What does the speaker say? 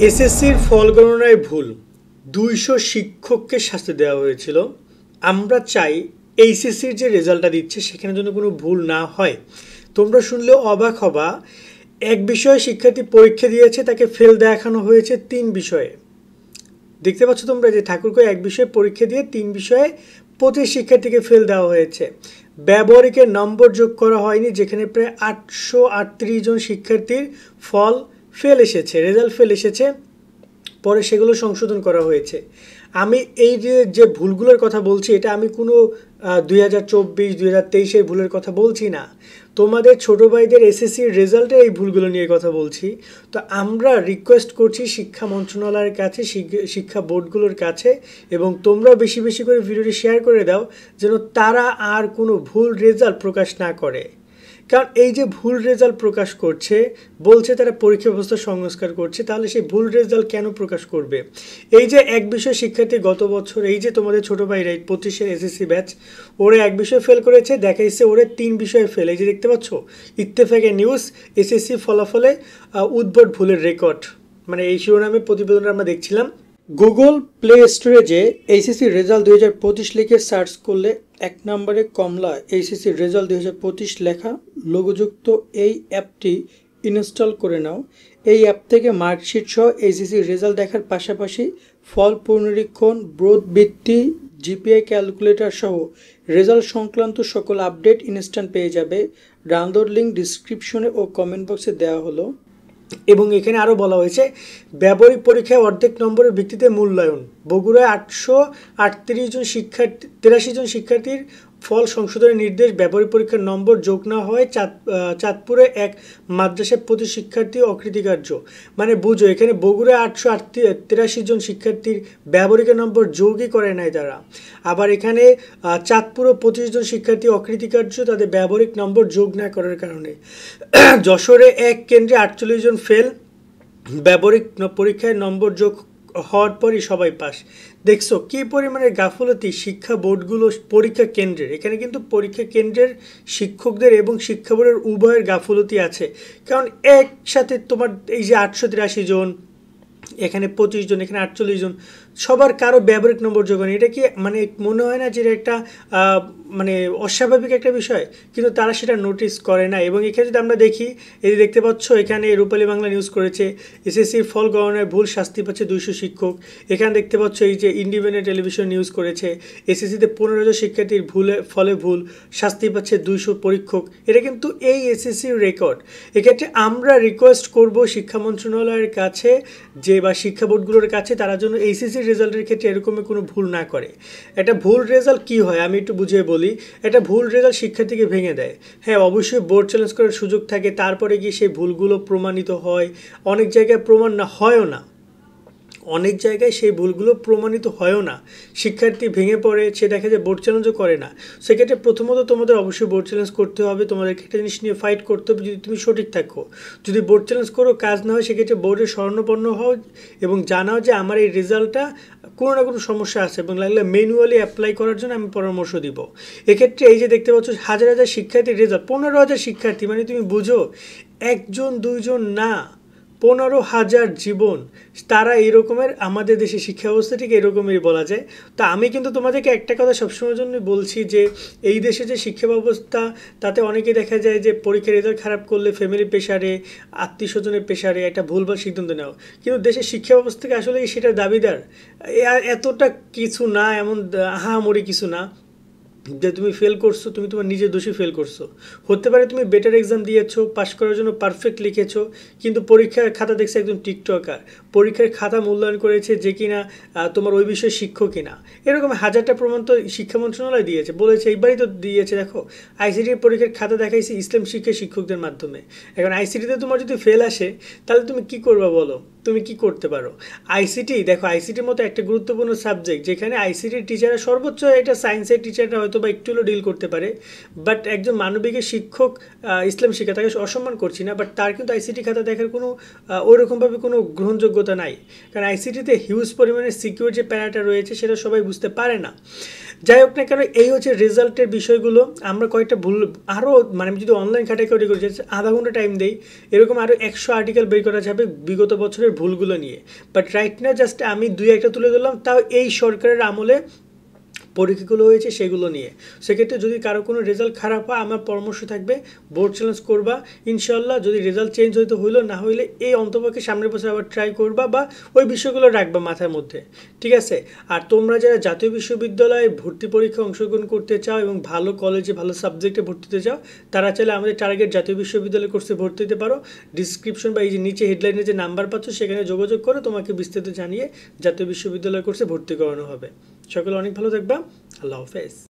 এসএসসির ফল গণনায় ভুল 200 শিক্ষককে শাস্তি দেওয়া হয়েছিল। আমরা চাই এইচএসসির যে রেজাল্টটা দিচ্ছে সেখানে যেন কোনো ভুল না হয়। তোমরা শুনলেও অবাক হবা, এক বিষয়ে শিক্ষার্থী পরীক্ষা দিয়েছে, তাকে ফেল দেখানো হয়েছে 3 বিষয়ে। দেখতে পাচ্ছ তোমরা যে ঠাকুরকে এক বিষয়ে পরীক্ষা দিয়ে 3 বিষয়ে 25 শিক্ষার্থীকে ফেল দেওয়া হয়েছে। ব্যবহারিকের নম্বর যোগ করা হয়নি, যেখানে প্রায় 838 জন শিক্ষার্থীর ফল ফেল এসেছে, রেজাল্ট ফেল এসেছে। পরে সেগুলো সংশোধন করা হয়েছে। আমি এই যে ভুলগুলোর কথা বলছি, এটা আমি কোনো 2024 2023-এর ভুলের কথা বলছি না, তোমাদের ছোটো ভাইদের এসএসসির রেজাল্টের এই ভুলগুলো নিয়ে কথা বলছি। তো আমরা রিকোয়েস্ট করছি শিক্ষা মন্ত্রণালয়ের কাছে, শিক্ষা বোর্ডগুলোর কাছে, এবং তোমরা বেশি বেশি করে ভিডিওটি শেয়ার করে দাও যেন তারা আর কোনো ভুল রেজাল্ট প্রকাশ না করে। কারণ এই যে ভুল রেজাল্ট প্রকাশ করছে, বলছে তারা পরীক্ষা ব্যবস্থা সংস্কার করছে, তাহলে সেই ভুল রেজাল্ট কেন প্রকাশ করবে? এই যে এক বিষয় শিক্ষার্থী গত বছর, এই যে তোমাদের ছোটো ভাই 25-এর এসএসসি ব্যাচ, ওরা এক বিষয় ফেল করেছে, দেখাইছে ওরা 3 বিষয়ে ফেল। এই যে দেখতে পাচ্ছ ইত্তেফাকের নিউজ, এসএসসি ফলাফলে উদ্ভট ভুলের রেকর্ড, মানে এই শিরোনামে প্রতিবেদনটা আমরা দেখছিলাম। গুগল প্লে স্টোরে যে এইচএসসি রেজাল্ট 2025 লিখে সার্চ করলে 1 নম্বরে কমলা এইচএসসি রেজাল্ট 2025 লেখা লোগোযুক্ত এই অ্যাপটি ইনস্টল করে নাও। এই অ্যাপ থেকে মার্কশিট সহ এইচএসসি রেজাল্ট দেখার পাশাপাশি ফল পুনরীক্ষণ, ব্রথবৃত্তি, জিপিআই ক্যালকুলেটর সহ রেজাল্ট সংক্রান্ত সকল আপডেট ইনস্ট্যান্ট পেয়ে যাবে। ডাউনলোড লিঙ্ক ডিসক্রিপশনে ও কমেন্ট বক্সে দেওয়া হলো। এবং এখানে আরও বলা হয়েছে ব্যবহারিক পরীক্ষায় অর্ধেক নম্বরের ভিত্তিতে মূল্যায়ন। বগুড়ায় 838 জন শিক্ষার্থী 83 জন শিক্ষার্থীর ফল সংশোধনের নির্দেশ। ব্যবহারিক পরীক্ষার নম্বর যোগ না হয় চাঁদপুরে এক মাদ্রাসায় 25 শিক্ষার্থী অকৃতকার্য। মানে বুঝো, এখানে বগুড়ায় 883 জন শিক্ষার্থীর ব্যবহারিকের নম্বর যোগই করে নাই তারা। আবার এখানে চাঁদপুরে 25 জন শিক্ষার্থী অকৃতকার্য তাদের ব্যবহারিক নম্বর যোগ না করার কারণে। যশোরে এক কেন্দ্রে 48 জন ফেল, ব্যবহারিক পরীক্ষায় নম্বর যোগ হওয়ার পরই সবাই পাস। দেখছো কী পরিমাণের গাফলতি শিক্ষা বোর্ডগুলো পরীক্ষা কেন্দ্রের। এখানে কিন্তু পরীক্ষা কেন্দ্রের শিক্ষকদের এবং শিক্ষা বোর্ডের উভয়ের গাফলতি আছে। কারণ একসাথে তোমার এই যে 883 জন, এখানে 25 জন, এখানে 48 জন, সবার কারো ব্যবহারিক নম্বর যোগ নেই। এটা কি মানে মনে হয় না যে এটা একটা মানে অস্বাভাবিক একটা বিষয়? কিন্তু তারা সেটা নোটিস করে না। এবং এখানে যদি আমরা দেখি, এই যে দেখতে পাচ্ছ এখানে রূপালী বাংলা নিউজ করেছে এসএসসির ফল গণনায় ভুল, শাস্তি পাচ্ছে 200 শিক্ষক। এখানে দেখতে পাচ্ছ এই যে ইন্ডিপেন্ডেন্ট টেলিভিশন নিউজ করেছে এসএসসিতে 15,000 শিক্ষার্থীর ফলে ভুল, শাস্তি পাচ্ছে 200 পরীক্ষক। এটা কিন্তু এই এসএসসির রেকর্ড। এক্ষেত্রে আমরা রিকোয়েস্ট করব শিক্ষা মন্ত্রণালয়ের কাছে যে বা শিক্ষা বোর্ডগুলোর কাছে, তারা যেন এইচএসসি রেজাল্টের ক্ষেত্রে এরকমের কোনো ভুল না করে। একটা ভুল রেজাল্ট কী হয় আমি একটু বুঝিয়ে বলি। একটা ভুল রেজাল্ট শিক্ষার্থীকে ভেঙে দেয়। হ্যাঁ, অবশ্যই বোর্ড চ্যালেঞ্জ করার সুযোগ থাকে, তারপরে গিয়ে সেই ভুলগুলো প্রমাণিত হয়। অনেক জায়গায় প্রমাণ না হয়ও না, অনেক জায়গায় সেই ভুলগুলো প্রমাণিত হয়ও না, শিক্ষার্থী ভেঙে পড়ে, সে দেখা যায় বোর্ড চ্যালেঞ্জও করে না। সেক্ষেত্রে প্রথমত তোমাদের অবশ্যই বোর্ড চ্যালেঞ্জ করতে হবে, তোমাদেরকে একটা জিনিস নিয়ে ফাইট করতে হবে যদি তুমি সঠিক থাকো। যদি বোর্ড চ্যালেঞ্জ করো কাজ না হয়, সেক্ষেত্রে বোর্ডের শরণাপন্ন হও এবং জানাও যে আমার এই রেজাল্টটা কোনো না কোনো সমস্যা আছে, এবং লাগলে ম্যানুয়ালি অ্যাপ্লাই করার জন্য আমি পরামর্শ দিব। এক্ষেত্রে এই যে দেখতে পাচ্ছ হাজার হাজার শিক্ষার্থীর রেজাল্ট, 15,000 শিক্ষার্থী, মানে তুমি বুঝো 1 জন 2 জন না, 15,000 জীবন। তারা এরকমের, আমাদের দেশের শিক্ষা ব্যবস্থাটিকে এরকমেরই বলা যায়। তো আমি কিন্তু তোমাদেরকে একটা কথা সবসময়ের জন্য বলছি যে এই দেশে যে শিক্ষা ব্যবস্থা, তাতে অনেকে দেখা যায় যে পরীক্ষার রেজাল্ট খারাপ করলে ফ্যামিলি প্রেশারে, আত্মীয় স্বজনের প্রেশারে একটা ভুলভাল সিদ্ধান্ত নেওয়া। কিন্তু দেশের শিক্ষা ব্যবস্থাকে আসলে সেটার দাবিদার এতটা কিছু না, এমন আহামরি কিছু না যে তুমি ফেল করছো, তুমি তোমার নিজের দোষী ফেল করছো। হতে পারে তুমি বেটার এক্সাম দিয়েছো, পাস করার জন্য পারফেক্ট লিখেছো, কিন্তু পরীক্ষার খাতা দেখছে একজন টিকটকার, পরীক্ষার খাতা মূল্যায়ন করেছে যে কিনা তোমার ওই বিষয়ে শিক্ষক কিনা। এরকম হাজারটা প্রমাণ তো শিক্ষা মন্ত্রণালয় দিয়েছে, বলেছে এইবারই তো দিয়েছে। দেখো আইসিটির পরীক্ষার খাতা দেখাইছে ইসলাম শিক্ষা শিক্ষকদের মাধ্যমে। এখন আইসিটিতে তোমার যদি ফেল আসে তাহলে তুমি কি করবা বলো? তুমি কি করতে পারো? আইসিটি দেখো, আইসিটির মতো একটা গুরুত্বপূর্ণ সাবজেক্ট যেখানে আইসিটির টিচাররা সর্বোচ্চ, এটা সায়েন্সের টিচাররা হয়তো বা একটু হলেও ডিল করতে পারে, বাট একজন মানবিকের শিক্ষক ইসলাম শিক্ষা, তাকে অসম্মান করছি না, বাট তার কিন্তু আইসিটি খাতা দেখার কোনো ওইরকমভাবে কোনো গ্রহণযোগ্যতা নাই। কারণ আইসিটিতে হিউজ পরিমাণে সিকিউর যে প্যারাটা রয়েছে সেটা সবাই বুঝতে পারে না। যাই হোক না কেন, এই হচ্ছে রেজাল্টের বিষয়গুলো। আমরা কয়েকটা ভুল আরও, মানে আমি যদি অনলাইন ঘাটাঘাটি করি, আধা ঘন্টা টাইম দেই, এরকম আরও 100 আর্টিকেল বের করা যাবে বিগত বছরের ভুলগুলো নিয়ে। বাট রাইট না জাস্ট আমি 2-1টা তুলে ধরলাম, তাও এই সরকারের আমলে পরীক্ষাগুলো হয়েছে সেগুলো নিয়ে। সেক্ষেত্রে যদি কারো কোনো রেজাল্ট খারাপ হয়, আমার পরামর্শ থাকবে বোর্ড চ্যালেঞ্জ করবা ইনশাল্লাহ। যদি রেজাল্ট চেঞ্জ হইতে হইলো, না হইলে এই অন্তপক্ষে সামনের বছর আবার ট্রাই করবা, বা ওই বিষয়গুলো রাখবা মাথার মধ্যে, ঠিক আছে? আর তোমরা যারা জাতীয় বিশ্ববিদ্যালয়ে ভর্তি পরীক্ষায় অংশগ্রহণ করতে চাও এবং ভালো কলেজে ভালো সাবজেক্টে ভর্তি হতে চাও, তারা চাইলে আমাদের টার্গেট জাতীয় বিশ্ববিদ্যালয় কোর্সে ভর্তি হতে পারো। ডিসক্রিপশন বা এই যে নিচে হেডলাইনে যে নাম্বার পাচ্ছ, সেখানে যোগাযোগ করে তোমাকে বিস্তারিত জানিয়ে জাতীয় বিশ্ববিদ্যালয় কোর্সে ভর্তি করানো হবে। সকলে অনেক ভালো থাকবা। আল্লাহ হাফেজ।